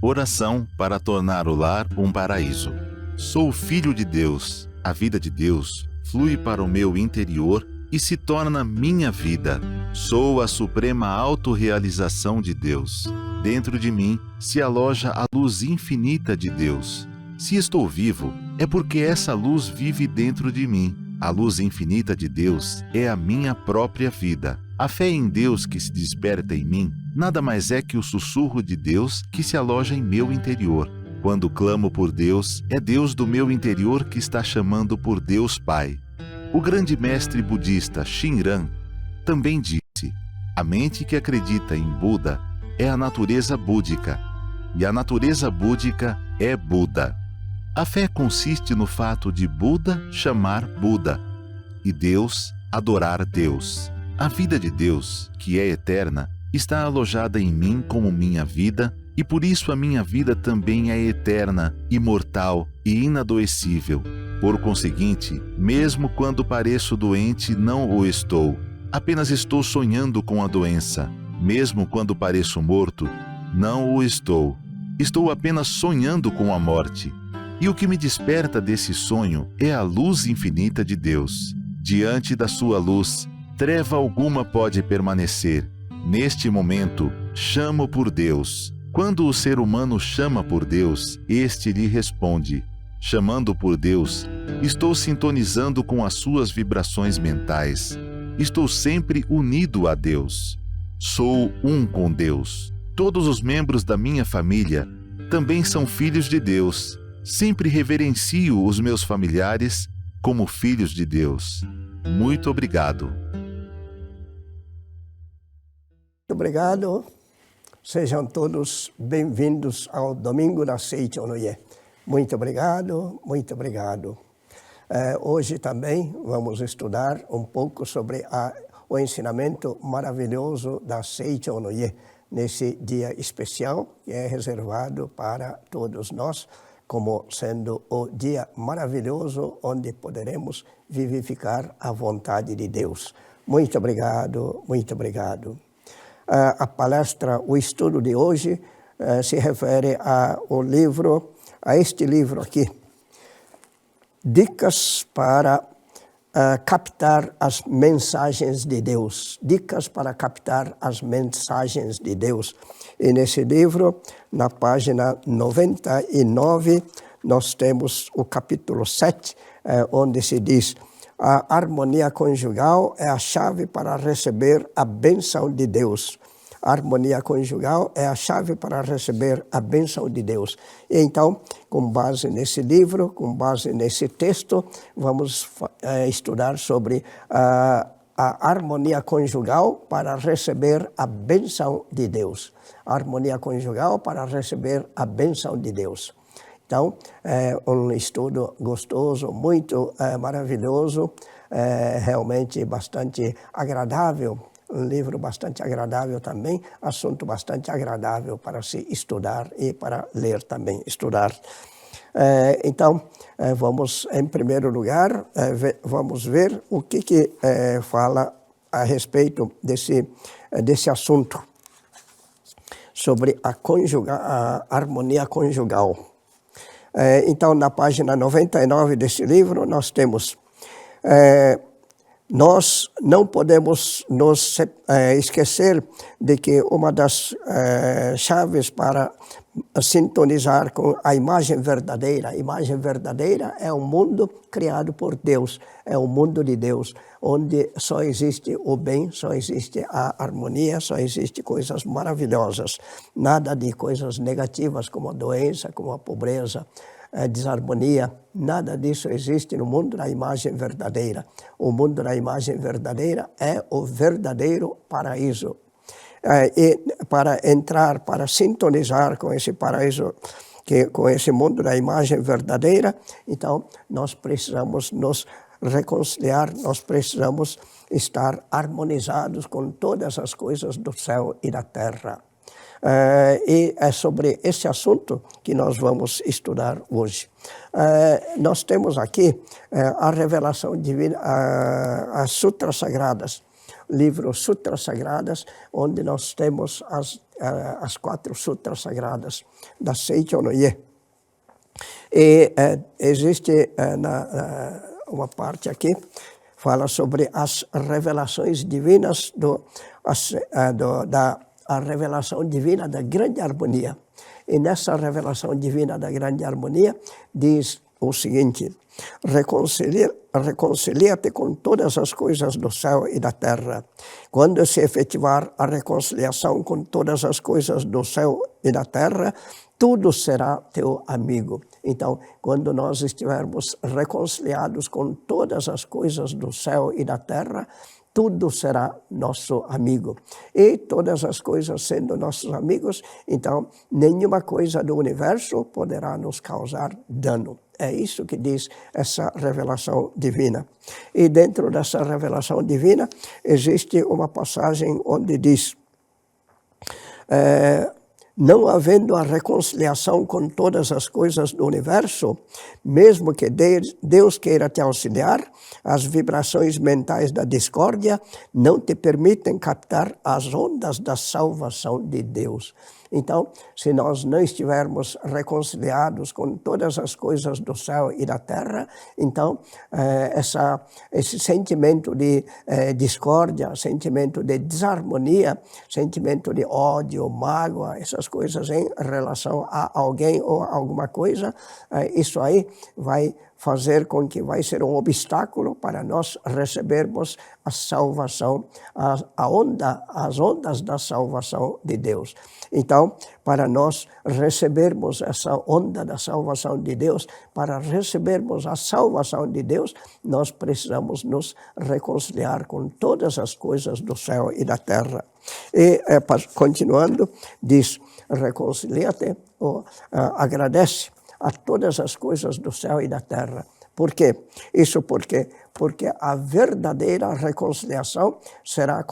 Oração para tornar o lar um paraíso. Sou filho de Deus. A vida de Deus flui para o meu interior e se torna minha vida. Sou a suprema autorrealização de Deus. Dentro de mim se aloja a luz infinita de Deus. Se estou vivo, é porque essa luz vive dentro de mim. A luz infinita de Deus é a minha própria vida. A fé em Deus que se desperta em mim nada mais é que o sussurro de Deus que se aloja em meu interior. Quando clamo por Deus, é Deus do meu interior que está chamando por Deus Pai. O grande mestre budista Shinran também disse: a mente que acredita em Buda é a natureza búdica, e a natureza búdica é Buda. A fé consiste no fato de Buda chamar Buda e Deus adorar Deus. A vida de Deus, que é eterna, está alojada em mim como minha vida, e por isso a minha vida também é eterna, imortal e inadoecível. Por conseguinte, mesmo quando pareço doente, não o estou. Apenas estou sonhando com a doença. Mesmo quando pareço morto, não o estou. Estou apenas sonhando com a morte. E o que me desperta desse sonho é a luz infinita de Deus. Diante da sua luz, treva alguma pode permanecer. Neste momento, chamo por Deus. Quando o ser humano chama por Deus, este lhe responde. Chamando por Deus, estou sintonizando com as suas vibrações mentais. Estou sempre unido a Deus. Sou um com Deus. Todos os membros da minha família também são filhos de Deus. Sempre reverencio os meus familiares como filhos de Deus. Muito obrigado. Muito obrigado. Sejam todos bem-vindos ao Domingo da Seiichi Onoye. Muito obrigado, muito obrigado. Hoje também vamos estudar um pouco sobre o ensinamento maravilhoso da Seiichi Onoye, nesse dia especial que é reservado para todos nós, como sendo o dia maravilhoso onde poderemos vivificar a vontade de Deus. Muito obrigado, muito obrigado. A palestra, o estudo de hoje se refere a este livro aqui, Dicas para captar as mensagens de Deus. Dicas para captar as mensagens de Deus. E nesse livro, na página 99, nós temos o capítulo 7, onde se diz: a harmonia conjugal é a chave para receber a bênção de Deus. A harmonia conjugal é a chave para receber a bênção de Deus. E então, com base nesse livro, com base nesse texto, vamos estudar sobre a harmonia conjugal para receber a bênção de Deus. A harmonia conjugal para receber a bênção de Deus. Então, é um estudo gostoso, muito maravilhoso, realmente bastante agradável, um livro bastante agradável também, assunto bastante agradável para se estudar e para ler também, estudar. Então, vamos, em primeiro lugar, vamos ver o que fala a respeito desse assunto, sobre a harmonia conjugal. Então, na página 99 desse livro, nós temos: nós não podemos nos esquecer de que uma das chaves para sintonizar com a imagem verdadeira é um mundo criado por Deus, é o mundo de Deus, onde só existe o bem, só existe a harmonia, só existe coisas maravilhosas, nada de coisas negativas como a doença, como a pobreza, desarmonia, nada disso existe no mundo da imagem verdadeira. O mundo da imagem verdadeira é o verdadeiro paraíso. E para entrar, para sintonizar com esse paraíso, com esse mundo da imagem verdadeira, então nós precisamos nos reconciliar, nós precisamos estar harmonizados com todas as coisas do céu e da terra. E é sobre esse assunto que nós vamos estudar hoje. Nós temos aqui a revelação divina, as sutras sagradas, livro Sutras Sagradas, onde nós temos as 4 sutras sagradas da Seichonoye. E existe uma parte aqui, fala sobre as revelações divinas, a revelação divina da grande harmonia. E nessa revelação divina da grande harmonia, diz o seguinte: reconcilia-te com todas as coisas do céu e da terra. Quando se efetivar a reconciliação com todas as coisas do céu e da terra, tudo será teu amigo. Então, quando nós estivermos reconciliados com todas as coisas do céu e da terra, tudo será nosso amigo. E todas as coisas sendo nossos amigos, então nenhuma coisa do universo poderá nos causar dano. É isso que diz essa revelação divina. E dentro dessa revelação divina existe uma passagem onde diz: não havendo a reconciliação com todas as coisas do universo, mesmo que Deus queira te auxiliar, as vibrações mentais da discórdia não te permitem captar as ondas da salvação de Deus. Então, se nós não estivermos reconciliados com todas as coisas do céu e da terra, então esse sentimento de discórdia, sentimento de desarmonia, sentimento de ódio, mágoa, essas coisas em relação a alguém ou a alguma coisa, isso aí vai fazer com que vai ser um obstáculo para nós recebermos a salvação, as ondas da salvação de Deus. Então, para nós recebermos essa onda da salvação de Deus, para recebermos a salvação de Deus, nós precisamos nos reconciliar com todas as coisas do céu e da terra. E, continuando, diz: reconcilia-te ou agradece a todas as coisas do céu e da terra. Por quê? Isso porque a verdadeira reconciliação será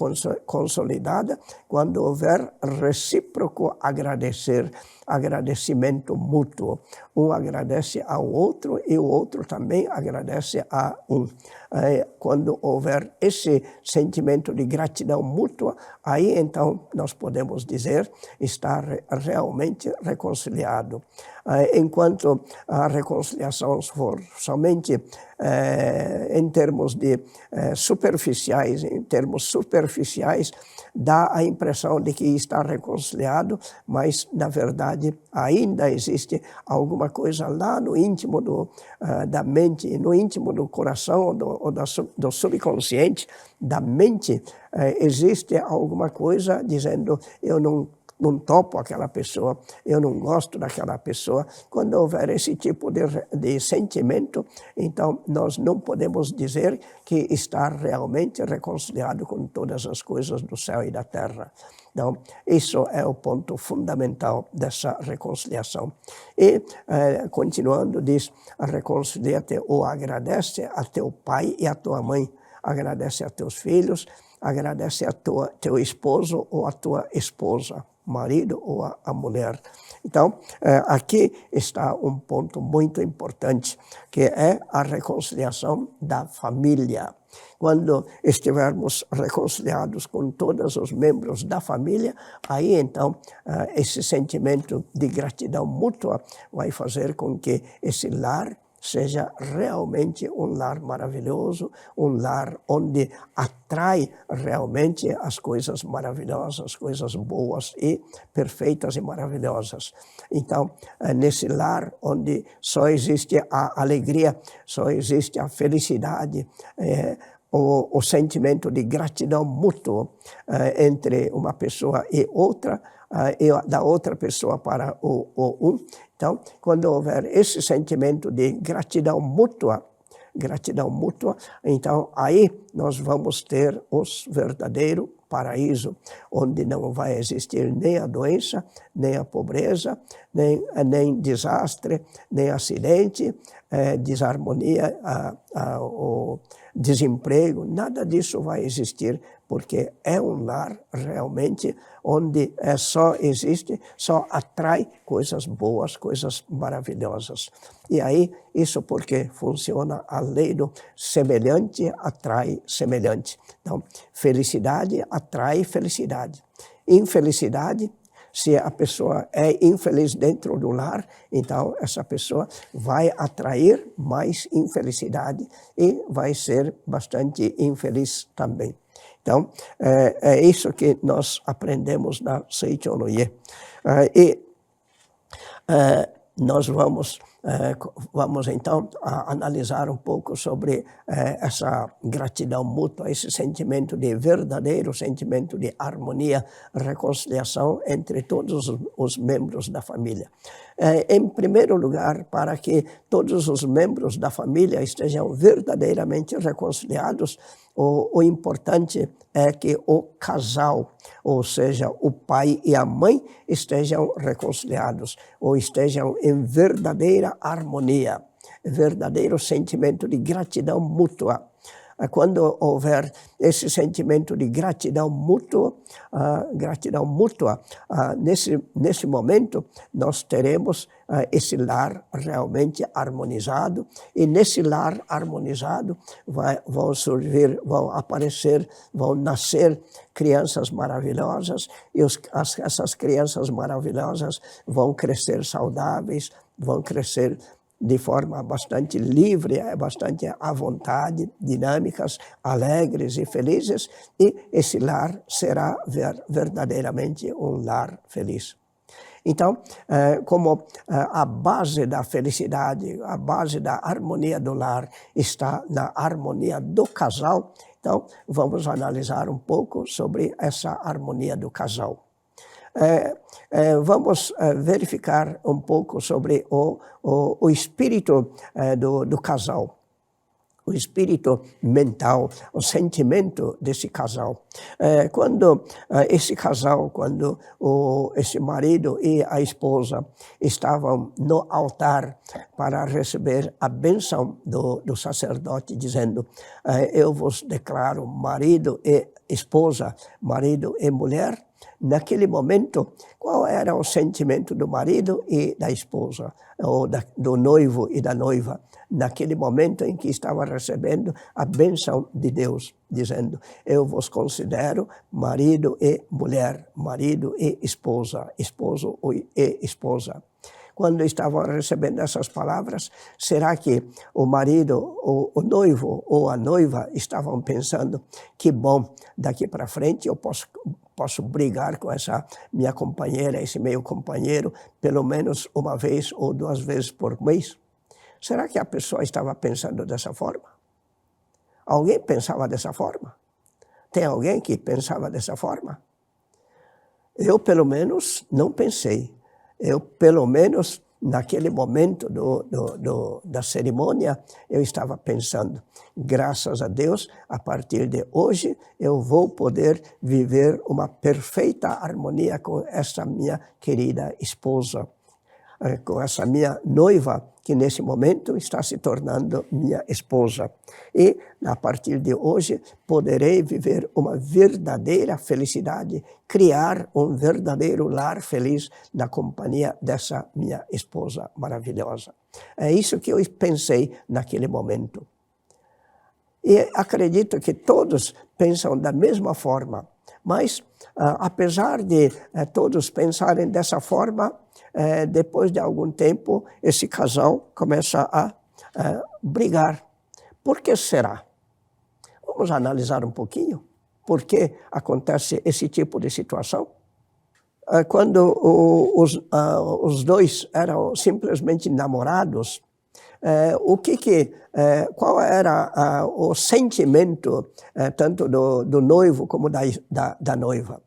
consolidada quando houver recíproco agradecimento mútuo. Um agradece ao outro e o outro também agradece a um. Quando houver esse sentimento de gratidão mútua, aí então nós podemos dizer estar realmente reconciliado. Enquanto a reconciliação for somente em termos de superficiais, dá a impressão de que está reconciliado, mas na verdade ainda existe alguma coisa lá no íntimo da mente, no íntimo do coração ou do subconsciente da mente, existe alguma coisa dizendo: eu não topo aquela pessoa, eu não gosto daquela pessoa. Quando houver esse tipo de sentimento, então nós não podemos dizer que está realmente reconciliado com todas as coisas do céu e da terra. Então, isso é o ponto fundamental dessa reconciliação. E, continuando, diz: reconcilia-te ou agradece a teu pai e a tua mãe, agradece a teus filhos, agradece a teu esposo ou a tua esposa, marido ou a mulher. Então, aqui está um ponto muito importante, que é a reconciliação da família. Quando estivermos reconciliados com todos os membros da família, aí então esse sentimento de gratidão mútua vai fazer com que esse lar seja realmente um lar maravilhoso, um lar onde atrai realmente as coisas maravilhosas, as coisas boas e perfeitas e maravilhosas. Então, nesse lar onde só existe a alegria, só existe a felicidade, o sentimento de gratidão mútuo entre uma pessoa e outra, e da outra pessoa para um. Então, quando houver esse sentimento de gratidão mútua, então aí nós vamos ter o verdadeiro paraíso, onde não vai existir nem a doença, nem a pobreza, nem desastre, nem acidente, desarmonia, o desemprego, nada disso vai existir, porque é um lar realmente onde só atrai coisas boas, coisas maravilhosas. E aí, isso porque funciona a lei do semelhante atrai semelhante. Então, felicidade atrai felicidade. Infelicidade, se a pessoa é infeliz dentro do lar, então essa pessoa vai atrair mais infelicidade e vai ser bastante infeliz também. Então, é isso que nós aprendemos na Seichonoye. Nós vamos então analisar um pouco sobre essa gratidão mútua, esse sentimento de verdadeiro sentimento de harmonia, reconciliação entre todos os membros da família. Em primeiro lugar, para que todos os membros da família estejam verdadeiramente reconciliados, o importante é que o casal, ou seja, o pai e a mãe, estejam reconciliados, ou estejam em verdadeira harmonia, verdadeiro sentimento de gratidão mútua. Quando houver esse sentimento de gratidão mútua, nesse momento nós teremos esse lar realmente harmonizado, e nesse lar harmonizado vão aparecer, vão nascer crianças maravilhosas, e essas crianças maravilhosas vão crescer saudáveis, vão crescer de forma bastante livre, bastante à vontade, dinâmicas, alegres e felizes, e esse lar será verdadeiramente um lar feliz. Então, como a base da felicidade, a base da harmonia do lar está na harmonia do casal, então vamos analisar um pouco sobre essa harmonia do casal. Vamos verificar um pouco sobre o espírito do casal, o espírito mental, o sentimento desse casal. Quando esse marido e a esposa estavam no altar para receber a bênção do sacerdote, dizendo: eu vos declaro marido e esposa, marido e mulher. Naquele momento, qual era o sentimento do marido e da esposa, ou do noivo e da noiva? Naquele momento em que estava recebendo a bênção de Deus, dizendo: eu vos considero marido e mulher, marido e esposa, esposo e esposa. Quando estavam recebendo essas palavras, será que o marido, o noivo ou a noiva estavam pensando: que bom, daqui para frente eu posso brigar com essa minha companheira, esse meu companheiro, pelo menos uma vez ou duas vezes por mês? Será que a pessoa estava pensando dessa forma? Alguém pensava dessa forma? Tem alguém que pensava dessa forma? Eu, pelo menos, não pensei. Eu, pelo menos, naquele momento da cerimônia, eu estava pensando: graças a Deus, a partir de hoje, eu vou poder viver uma perfeita harmonia com essa minha querida esposa, com essa minha noiva, que nesse momento está se tornando minha esposa. E, a partir de hoje, poderei viver uma verdadeira felicidade, criar um verdadeiro lar feliz na companhia dessa minha esposa maravilhosa. É isso que eu pensei naquele momento. E acredito que todos pensam da mesma forma, mas apesar de todos pensarem dessa forma, depois de algum tempo, esse casal começa a brigar. Por que será? Vamos analisar um pouquinho por que acontece esse tipo de situação. Quando os dois eram simplesmente namorados, qual era o sentimento tanto do noivo como da noiva?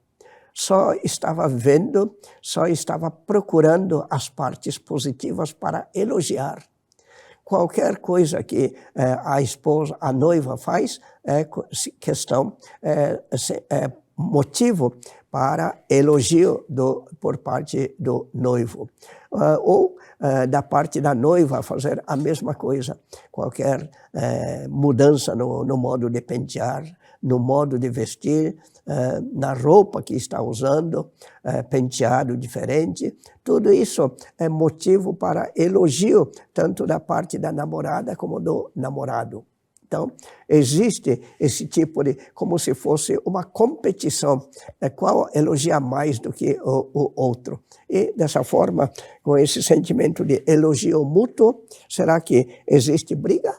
Só estava vendo, só estava procurando as partes positivas para elogiar. Qualquer coisa que a noiva faz é motivo para elogio por parte do noivo. Ou da parte da noiva fazer a mesma coisa. Qualquer mudança no modo de pentear, no modo de vestir, na roupa que está usando, penteado diferente. Tudo isso é motivo para elogio, tanto da parte da namorada como do namorado. Então, existe esse tipo de, como se fosse uma competição, qual elogia mais do que o outro. E, dessa forma, com esse sentimento de elogio mútuo, será que existe briga?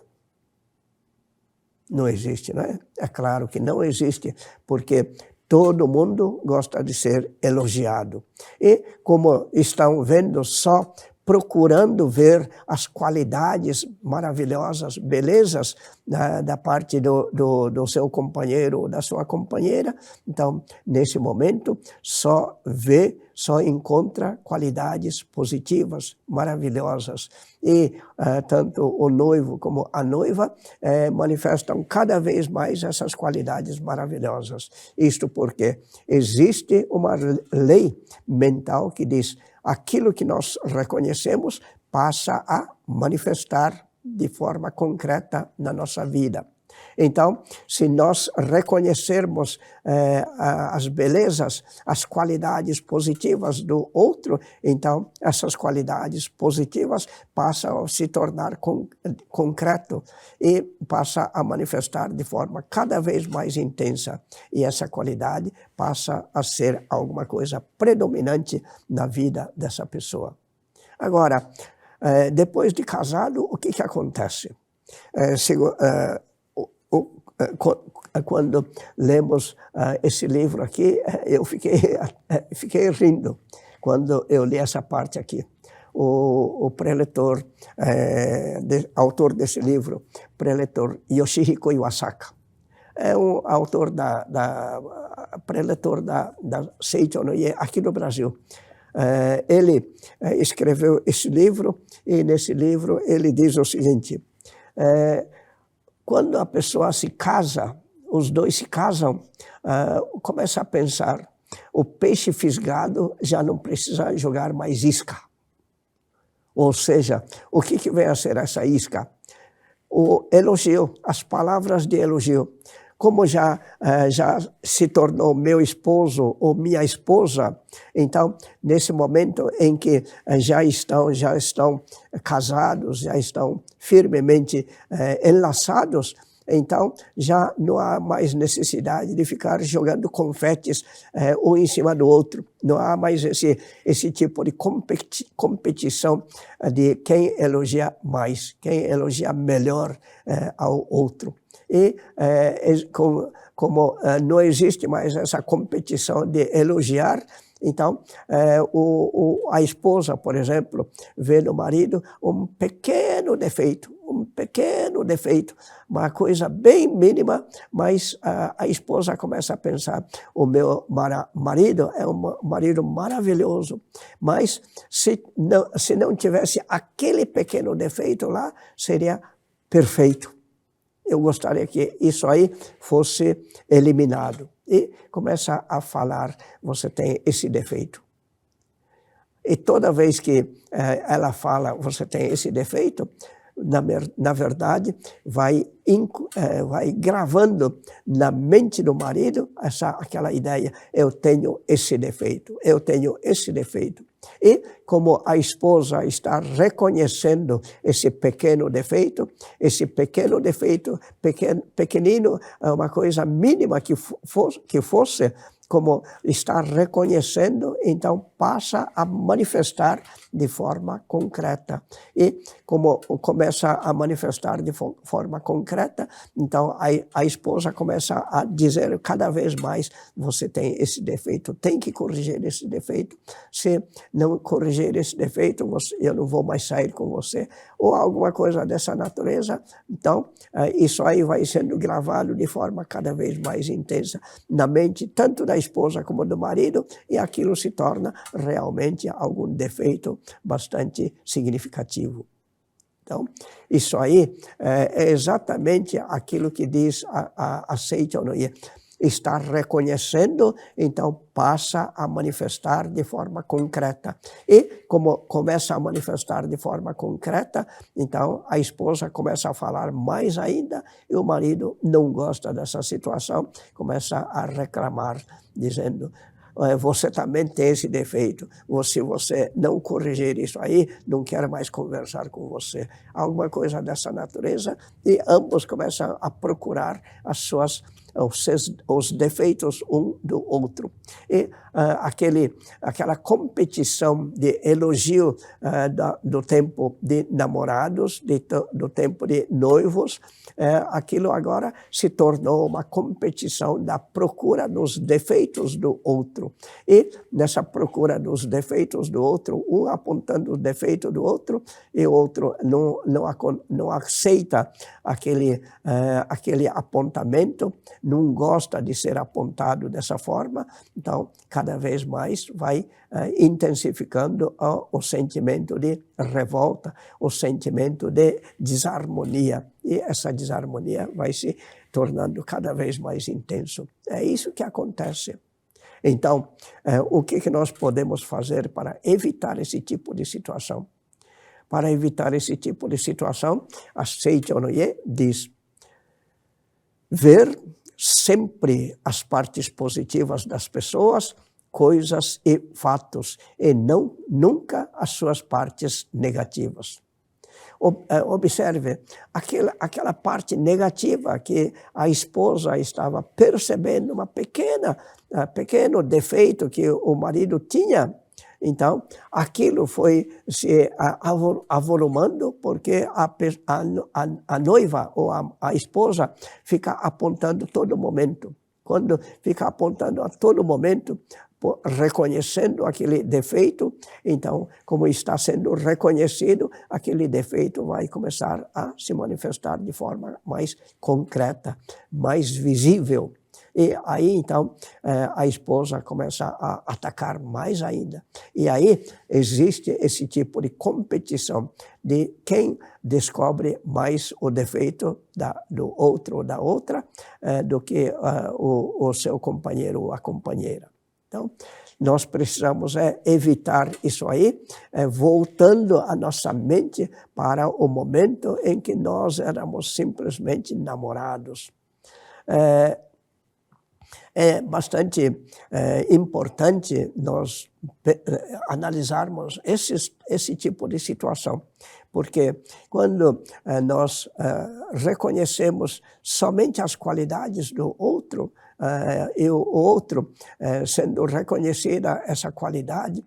Não existe, não é? É claro que não existe, porque todo mundo gosta de ser elogiado. E, como estão vendo só, procurando ver as qualidades maravilhosas, belezas da parte do seu companheiro ou da sua companheira. Então, nesse momento, só encontra qualidades positivas, maravilhosas. E tanto o noivo como a noiva manifestam cada vez mais essas qualidades maravilhosas. Isto porque existe uma lei mental que diz: aquilo que nós reconhecemos passa a manifestar de forma concreta na nossa vida. Então, se nós reconhecermos as belezas, as qualidades positivas do outro, então essas qualidades positivas passam a se tornar concreto e passa a manifestar de forma cada vez mais intensa. E essa qualidade passa a ser alguma coisa predominante na vida dessa pessoa. Agora, depois de casado, o que acontece? Quando lemos esse livro aqui, eu fiquei rindo quando eu li essa parte aqui. O preletor, autor desse livro, preletor Yoshihiko Iwasaka, é um autor preletor da Seicho no Ie aqui no Brasil. Ele escreveu esse livro e nesse livro ele diz o seguinte: quando a pessoa se casa, os dois se casam, começa a pensar, o peixe fisgado já não precisa jogar mais isca. Ou seja, o que vem a ser essa isca? O elogio, as palavras de elogio. Como já se tornou meu esposo ou minha esposa, então, nesse momento em que já estão casados, já estão firmemente enlaçados, então já não há mais necessidade de ficar jogando confetes um em cima do outro. Não há mais esse tipo de competição de quem elogia mais, quem elogia melhor ao outro. E como não existe mais essa competição de elogiar, então a esposa, por exemplo, vê no marido um pequeno defeito, uma coisa bem mínima, mas a esposa começa a pensar, o meu marido é um marido maravilhoso, mas se não tivesse aquele pequeno defeito lá, seria perfeito. Eu gostaria que isso aí fosse eliminado. E começa a falar, você tem esse defeito. E toda vez que ela fala, você tem esse defeito, na verdade, vai gravando na mente do marido aquela ideia, eu tenho esse defeito, eu tenho esse defeito. E como a esposa está reconhecendo esse pequeno defeito, pequenino, uma coisa mínima que fosse, como está reconhecendo, então passa a manifestar de forma concreta. E como começa a manifestar de forma concreta, então a esposa começa a dizer cada vez mais, você tem esse defeito, tem que corrigir esse defeito. Se não corrigir esse defeito, eu não vou mais sair com você. Ou alguma coisa dessa natureza. Então, isso aí vai sendo gravado de forma cada vez mais intensa na mente, tanto da esposa como do marido, e aquilo se torna realmente algum defeito bastante significativo. Então, isso aí é exatamente aquilo que diz a Seicho no Ie. está reconhecendo, então passa a manifestar de forma concreta. E como começa a manifestar de forma concreta, então a esposa começa a falar mais ainda e o marido não gosta dessa situação, começa a reclamar, dizendo: você também tem esse defeito, se você não corrigir isso aí, não quero mais conversar com você. Alguma coisa dessa natureza, e ambos começam a procurar os defeitos um do outro. E aquela competição de elogio do tempo de namorados, do tempo de noivos, aquilo agora se tornou uma competição da procura dos defeitos do outro. E nessa procura dos defeitos do outro, um apontando o defeito do outro, e o outro não aceita aquele apontamento, não gosta de ser apontado dessa forma, então cada vez mais vai intensificando o sentimento de revolta, o sentimento de desarmonia. E essa desarmonia vai se tornando cada vez mais intenso. É isso que acontece. Então, o que nós podemos fazer para evitar esse tipo de situação? Para evitar esse tipo de situação, a Seichonoye diz: ver sempre as partes positivas das pessoas, coisas e fatos, e nunca as suas partes negativas. Observe, aquela parte negativa que a esposa estava percebendo, pequeno defeito que o marido tinha. Então, aquilo foi se avolumando, porque a noiva ou a esposa fica apontando todo momento. Quando fica apontando a todo momento, reconhecendo aquele defeito, então, como está sendo reconhecido, aquele defeito vai começar a se manifestar de forma mais concreta, mais visível. E aí, então, a esposa começa a atacar mais ainda. E aí existe esse tipo de competição de quem descobre mais o defeito do outro ou da outra do que o seu companheiro ou a companheira. Então, nós precisamos evitar isso aí, voltando a nossa mente para o momento em que nós éramos simplesmente namorados. É bastante importante nós analisarmos esse tipo de situação, porque quando nós reconhecemos somente as qualidades do outro, e o outro sendo reconhecida essa qualidade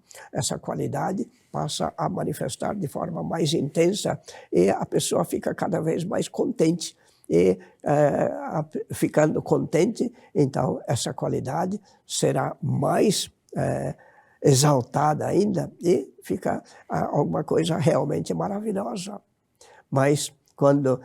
passa a manifestar de forma mais intensa e a pessoa fica cada vez mais contente. E ficando contente, então essa qualidade será mais exaltada ainda e fica alguma coisa realmente maravilhosa. Mas quando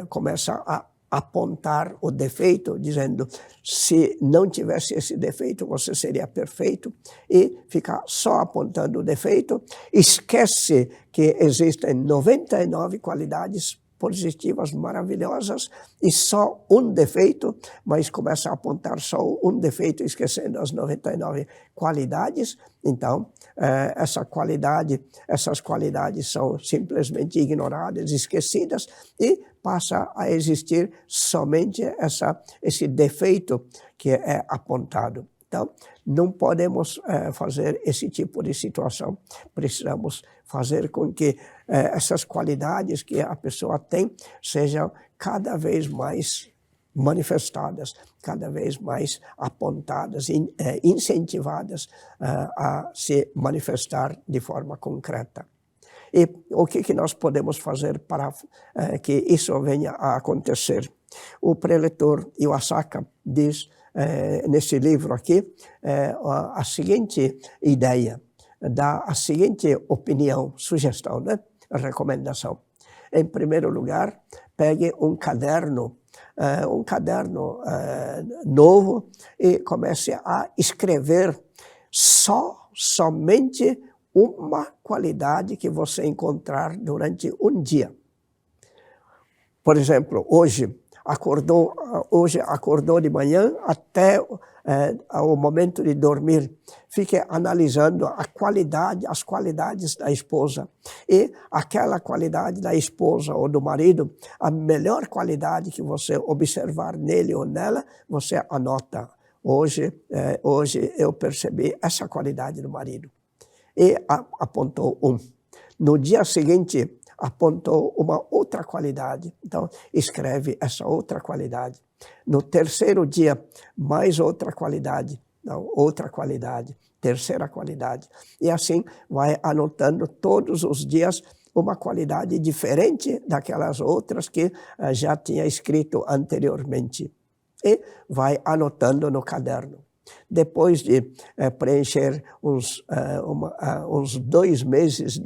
começa a apontar o defeito, dizendo: se não tivesse esse defeito, você seria perfeito, e ficar só apontando o defeito, esquece que existem 99 qualidades positivas maravilhosas e só um defeito, mas começa a apontar só um defeito, esquecendo as 99 qualidades. Então, essas qualidades são simplesmente ignoradas, esquecidas, e passa a existir somente esse defeito que é apontado. Então, não podemos fazer esse tipo de situação. Precisamos fazer com que essas qualidades que a pessoa tem sejam cada vez mais manifestadas, cada vez mais apontadas, incentivadas a se manifestar de forma concreta. E o que nós podemos fazer para que isso venha a acontecer? O preletor Iwasaka diz nesse livro aqui a seguinte ideia, dá a seguinte opinião, sugestão, né? Recomendação. Em primeiro lugar, pegue um caderno novo e comece a escrever somente uma qualidade que você encontrar durante um dia. Por exemplo, hoje hoje acordou de manhã até ao momento de dormir, fique analisando as qualidades da esposa. E aquela qualidade da esposa ou do marido, a melhor qualidade que você observar nele ou nela, você anota. Hoje eu percebi essa qualidade do marido. E apontou um. No dia seguinte, apontou uma outra qualidade. Então, escreve essa outra qualidade. No terceiro dia, mais outra qualidade. Não, outra qualidade. Terceira qualidade. E assim, vai anotando todos os dias uma qualidade diferente daquelas outras que já tinha escrito anteriormente. E vai anotando no caderno. Depois de preencher uns 2 meses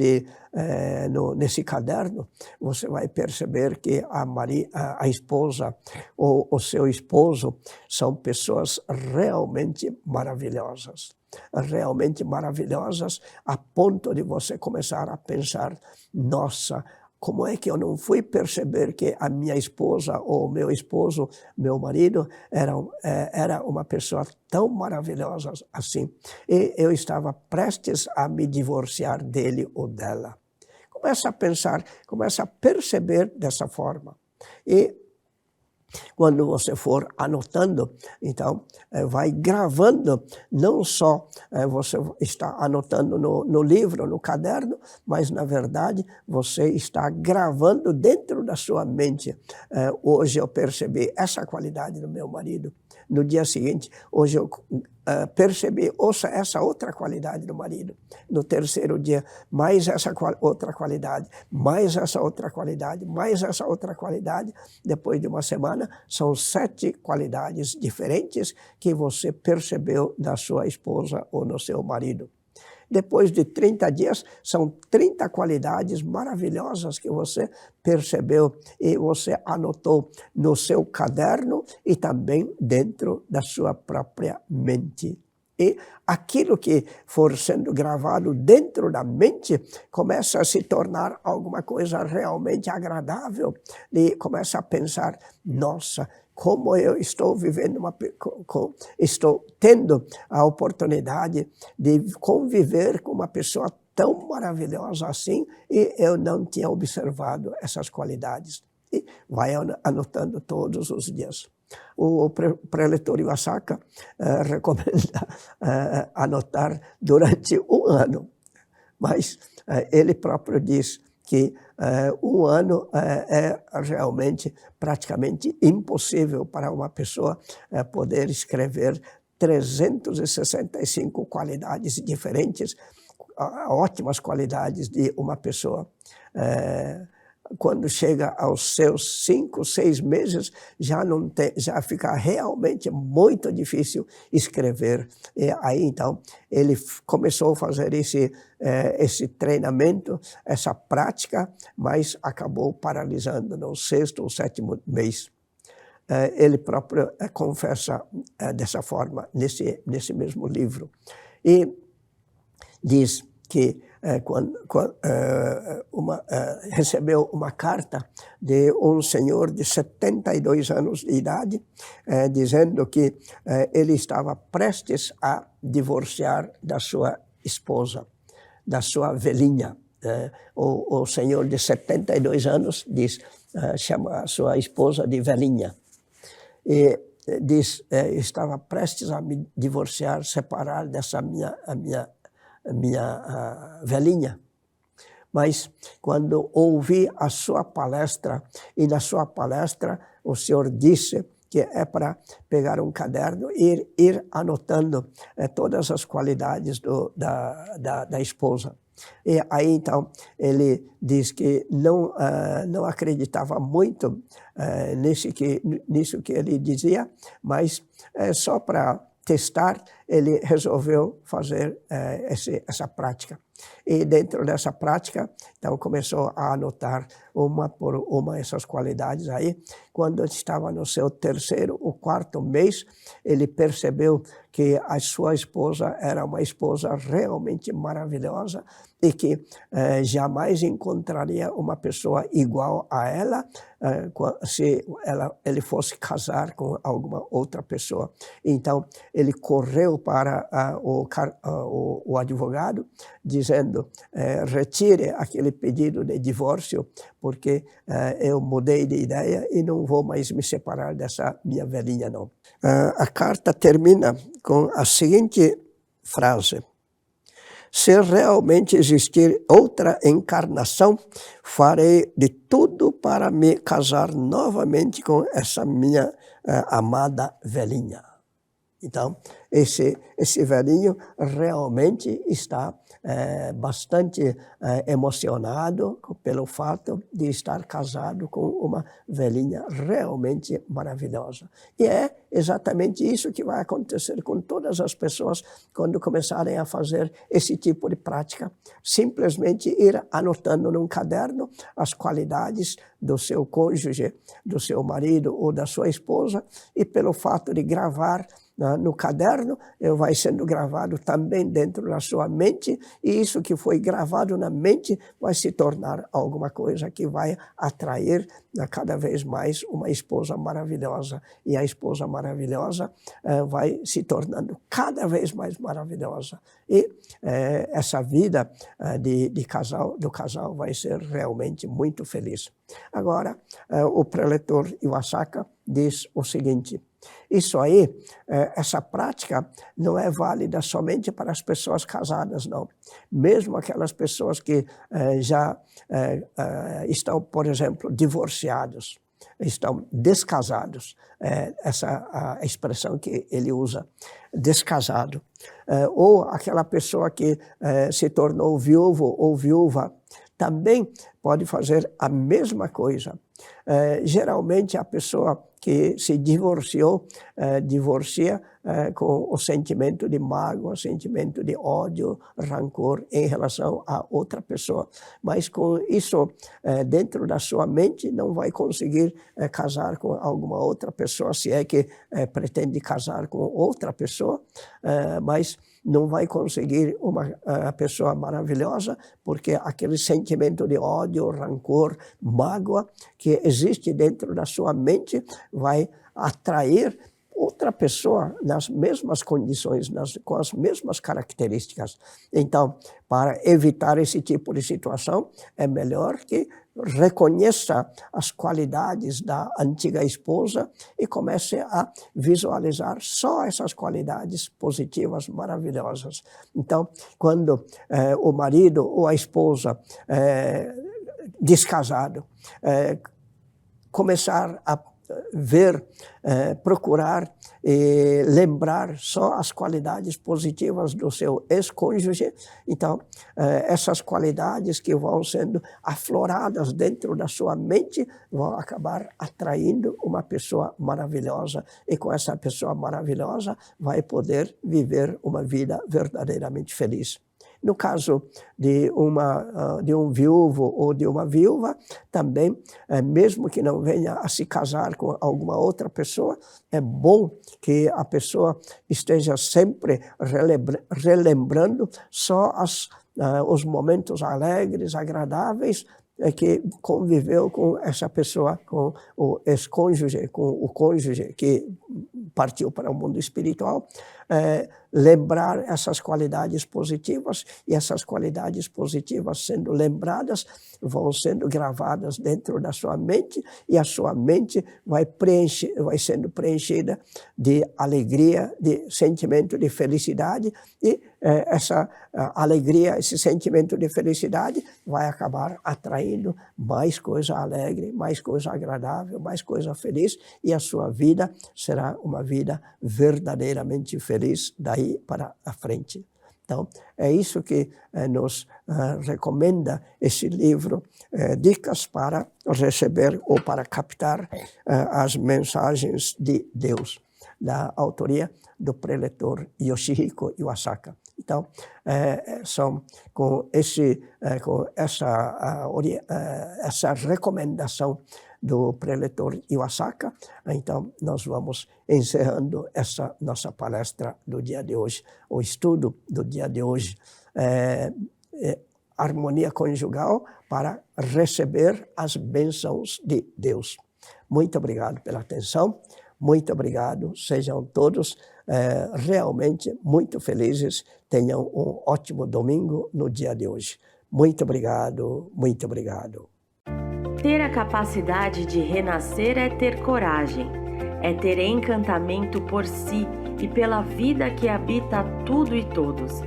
nesse caderno, você vai perceber que a esposa ou o seu esposo são pessoas realmente maravilhosas. Realmente maravilhosas, a ponto de você começar a pensar, nossa, como é que eu não fui perceber que a minha esposa ou meu esposo, meu marido, era uma pessoa tão maravilhosa assim. E eu estava prestes a me divorciar dele ou dela. Começa a pensar, começa a perceber dessa forma. E quando você for anotando, então, vai gravando, não só você está anotando no livro, no caderno, mas, na verdade, você está gravando dentro da sua mente. Hoje eu percebi essa qualidade do meu marido. No dia seguinte, hoje eu percebi essa outra qualidade do marido. No terceiro dia, mais essa outra qualidade, mais essa outra qualidade, mais essa outra qualidade. Depois de uma semana, são 7 qualidades diferentes que você percebeu na sua esposa ou no seu marido. Depois de 30 dias, são 30 qualidades maravilhosas que você percebeu e você anotou no seu caderno e também dentro da sua própria mente. E aquilo que for sendo gravado dentro da mente começa a se tornar alguma coisa realmente agradável. E começa a pensar, nossa, como eu estou vivendo, estou tendo a oportunidade de conviver com uma pessoa tão maravilhosa assim e eu não tinha observado essas qualidades. E vai anotando todos os dias. O preletor Iwasaka recomenda anotar durante 1 ano, mas ele próprio diz que 1 ano é realmente praticamente impossível para uma pessoa poder escrever 365 qualidades diferentes, ótimas qualidades de uma pessoa. Quando chega aos seus 5, 6 meses, já fica realmente muito difícil escrever. E aí, então, ele começou a fazer esse treinamento, essa prática, mas acabou paralisando no 6º ou 7º mês. Ele próprio confessa dessa forma, nesse mesmo livro. E diz que recebeu uma carta de um senhor de 72 anos de idade, dizendo que ele estava prestes a divorciar da sua esposa, da sua velhinha. O senhor de 72 anos chama a sua esposa de velhinha. E diz, estava prestes a me divorciar, separar dessa minha velhinha. Mas quando ouvi a sua palestra, e na sua palestra o senhor disse que é para pegar um caderno e ir anotando todas as qualidades da esposa. E aí, então, ele diz que não acreditava muito nisso que ele dizia, mas só para testar, ele resolveu fazer essa prática. E dentro dessa prática, então começou a anotar uma por uma essas qualidades aí. Quando estava no seu 3º ou 4º mês, ele percebeu que a sua esposa era uma esposa realmente maravilhosa e que jamais encontraria uma pessoa igual a ela se ele fosse casar com alguma outra pessoa. Então, ele correu para o advogado, dizendo, retire aquele pedido de divórcio, porque eu mudei de ideia e não vou mais me separar dessa minha velhinha, não. A carta termina com a seguinte frase: se realmente existir outra encarnação, farei de tudo para me casar novamente com essa minha amada velhinha. Então, esse velhinho realmente está bastante emocionado pelo fato de estar casado com uma velhinha realmente maravilhosa. E é exatamente isso que vai acontecer com todas as pessoas quando começarem a fazer esse tipo de prática. Simplesmente ir anotando num caderno as qualidades do seu cônjuge, do seu marido ou da sua esposa, e pelo fato de gravar no caderno, vai sendo gravado também dentro da sua mente, e isso que foi gravado na mente vai se tornar alguma coisa que vai atrair cada vez mais uma esposa maravilhosa, e a esposa maravilhosa vai se tornando cada vez mais maravilhosa. E essa vida do casal vai ser realmente muito feliz. Agora, o preletor Iwasaka diz o seguinte: isso aí, essa prática não é válida somente para as pessoas casadas, não. Mesmo aquelas pessoas que já estão, por exemplo, divorciados, estão descasados, essa a expressão que ele usa, descasado, ou aquela pessoa que se tornou viúvo ou viúva, também pode fazer a mesma coisa. Geralmente a pessoa que se divorciou, divorcia com o sentimento de mágoa, sentimento de ódio, rancor em relação a outra pessoa. Mas com isso dentro da sua mente não vai conseguir casar com alguma outra pessoa, se é que pretende casar com outra pessoa, mas não vai conseguir uma pessoa maravilhosa, porque aquele sentimento de ódio, rancor, mágoa que existe dentro da sua mente vai atrair outra pessoa nas mesmas condições, com as mesmas características. Então, para evitar esse tipo de situação, é melhor que reconheça as qualidades da antiga esposa e comece a visualizar só essas qualidades positivas, maravilhosas. Então, quando o marido ou a esposa descasado começar a ver, procurar e lembrar só as qualidades positivas do seu ex-cônjuge, então essas qualidades que vão sendo afloradas dentro da sua mente vão acabar atraindo uma pessoa maravilhosa, e com essa pessoa maravilhosa vai poder viver uma vida verdadeiramente feliz. No caso de um viúvo ou de uma viúva, também, mesmo que não venha a se casar com alguma outra pessoa, é bom que a pessoa esteja sempre relembrando só os momentos alegres, agradáveis, que conviveu com essa pessoa, com o ex-cônjuge, com o cônjuge que partiu para o mundo espiritual, lembrar essas qualidades positivas, e essas qualidades positivas sendo lembradas, vão sendo gravadas dentro da sua mente, e a sua mente vai sendo preenchida de alegria, de sentimento de felicidade, e essa alegria, esse sentimento de felicidade vai acabar atraindo mais coisa alegre, mais coisa agradável, mais coisa feliz, e a sua vida será uma vida verdadeiramente feliz daí para a frente. Então, é isso que nos recomenda esse livro, Dicas para receber ou para captar as mensagens de Deus. da autoria do preletor Yoshihiko Iwasaka. Então, com essa recomendação do preletor Iwasaka, então nós vamos encerrando essa nossa palestra do dia de hoje, o estudo do dia de hoje, harmonia conjugal para receber as bênçãos de Deus. Muito obrigado pela atenção, muito obrigado, sejam todos realmente muito felizes, tenham um ótimo domingo no dia de hoje. Muito obrigado, muito obrigado. Ter a capacidade de renascer é ter coragem, é ter encantamento por si e pela vida que habita tudo e todos.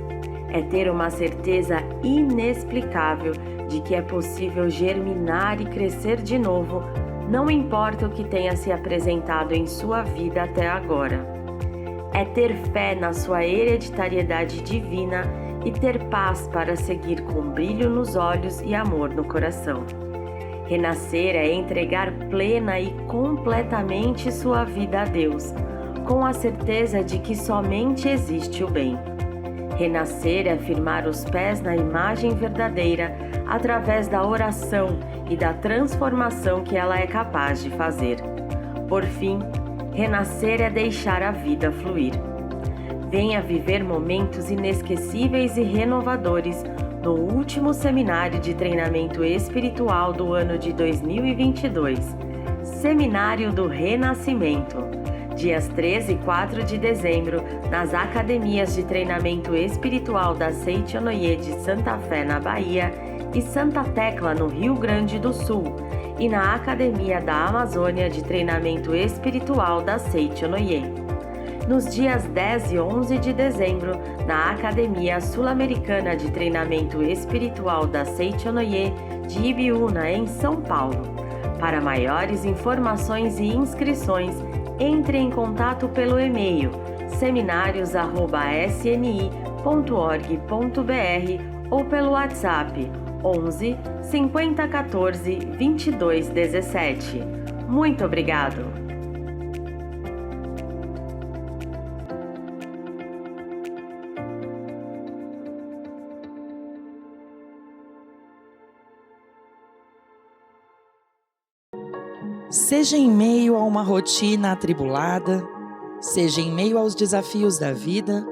É ter uma certeza inexplicável de que é possível germinar e crescer de novo, não importa o que tenha se apresentado em sua vida até agora. É ter fé na sua hereditariedade divina e ter paz para seguir com brilho nos olhos e amor no coração. Renascer é entregar plena e completamente sua vida a Deus, com a certeza de que somente existe o bem. Renascer é firmar os pés na imagem verdadeira através da oração e da transformação que ela é capaz de fazer. Por fim, renascer é deixar a vida fluir. Venha viver momentos inesquecíveis e renovadores no último seminário de treinamento espiritual do ano de 2022, Seminário do Renascimento, dias 13 e 4 de dezembro, nas Academias de Treinamento Espiritual da Seichonoye de Santa Fé, na Bahia, e Santa Tecla, no Rio Grande do Sul, e na Academia da Amazônia de Treinamento Espiritual da Seichonoye. Nos dias 10 e 11 de dezembro, na Academia Sul-Americana de Treinamento Espiritual da Seichonoye de Ibiúna, em São Paulo. Para maiores informações e inscrições, entre em contato pelo e-mail seminarios@sni.org.br ou pelo WhatsApp 11 50 14 22 17. Muito obrigado! Seja em meio a uma rotina atribulada, seja em meio aos desafios da vida,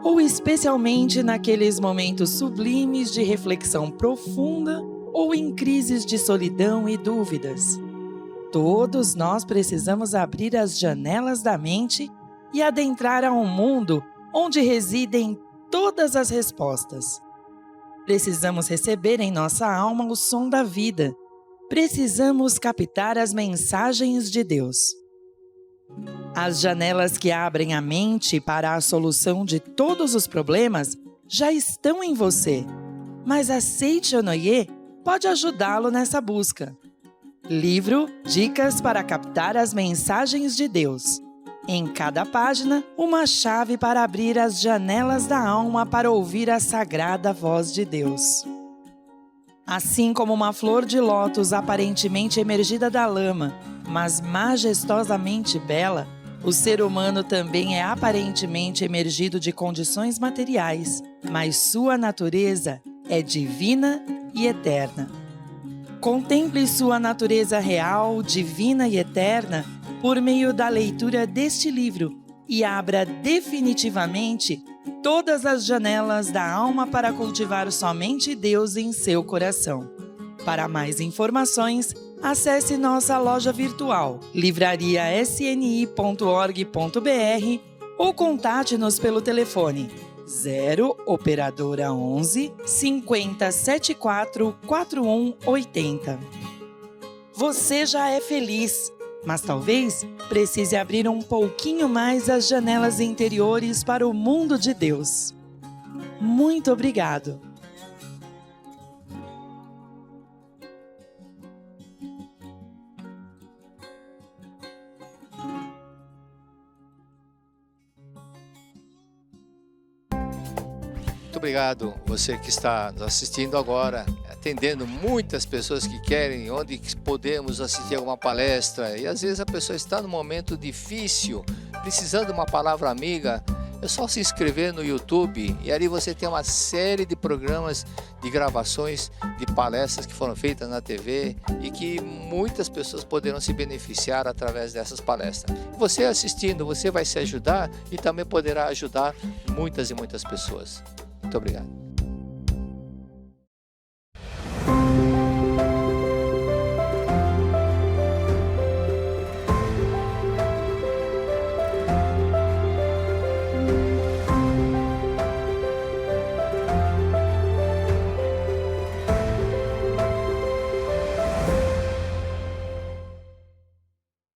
ou especialmente naqueles momentos sublimes de reflexão profunda ou em crises de solidão e dúvidas, todos nós precisamos abrir as janelas da mente e adentrar a um mundo onde residem todas as respostas. Precisamos receber em nossa alma o som da vida. Precisamos captar as mensagens de Deus. As janelas que abrem a mente para a solução de todos os problemas já estão em você, mas a Seichonoye pode ajudá-lo nessa busca. Livro Dicas para captar as mensagens de Deus. Em cada página, uma chave para abrir as janelas da alma para ouvir a sagrada voz de Deus. Assim como uma flor de lótus aparentemente emergida da lama, mas majestosamente bela, o ser humano também é aparentemente emergido de condições materiais, mas sua natureza é divina e eterna. Contemple sua natureza real, divina e eterna por meio da leitura deste livro e abra definitivamente todas as janelas da alma para cultivar somente Deus em seu coração. Para mais informações, acesse nossa loja virtual livrariasni.org.br ou contate-nos pelo telefone 0 operadora 11 50 74 41 80. Você já é feliz, mas talvez precise abrir um pouquinho mais as janelas interiores para o mundo de Deus. Muito obrigado! Muito obrigado, você que está nos assistindo agora, atendendo muitas pessoas que querem, onde podemos assistir alguma palestra, e às vezes a pessoa está num momento difícil precisando de uma palavra amiga, é só se inscrever no YouTube e ali você tem uma série de programas de gravações de palestras que foram feitas na TV e que muitas pessoas poderão se beneficiar através dessas palestras. Você assistindo, você vai se ajudar e também poderá ajudar muitas e muitas pessoas. Muito obrigado.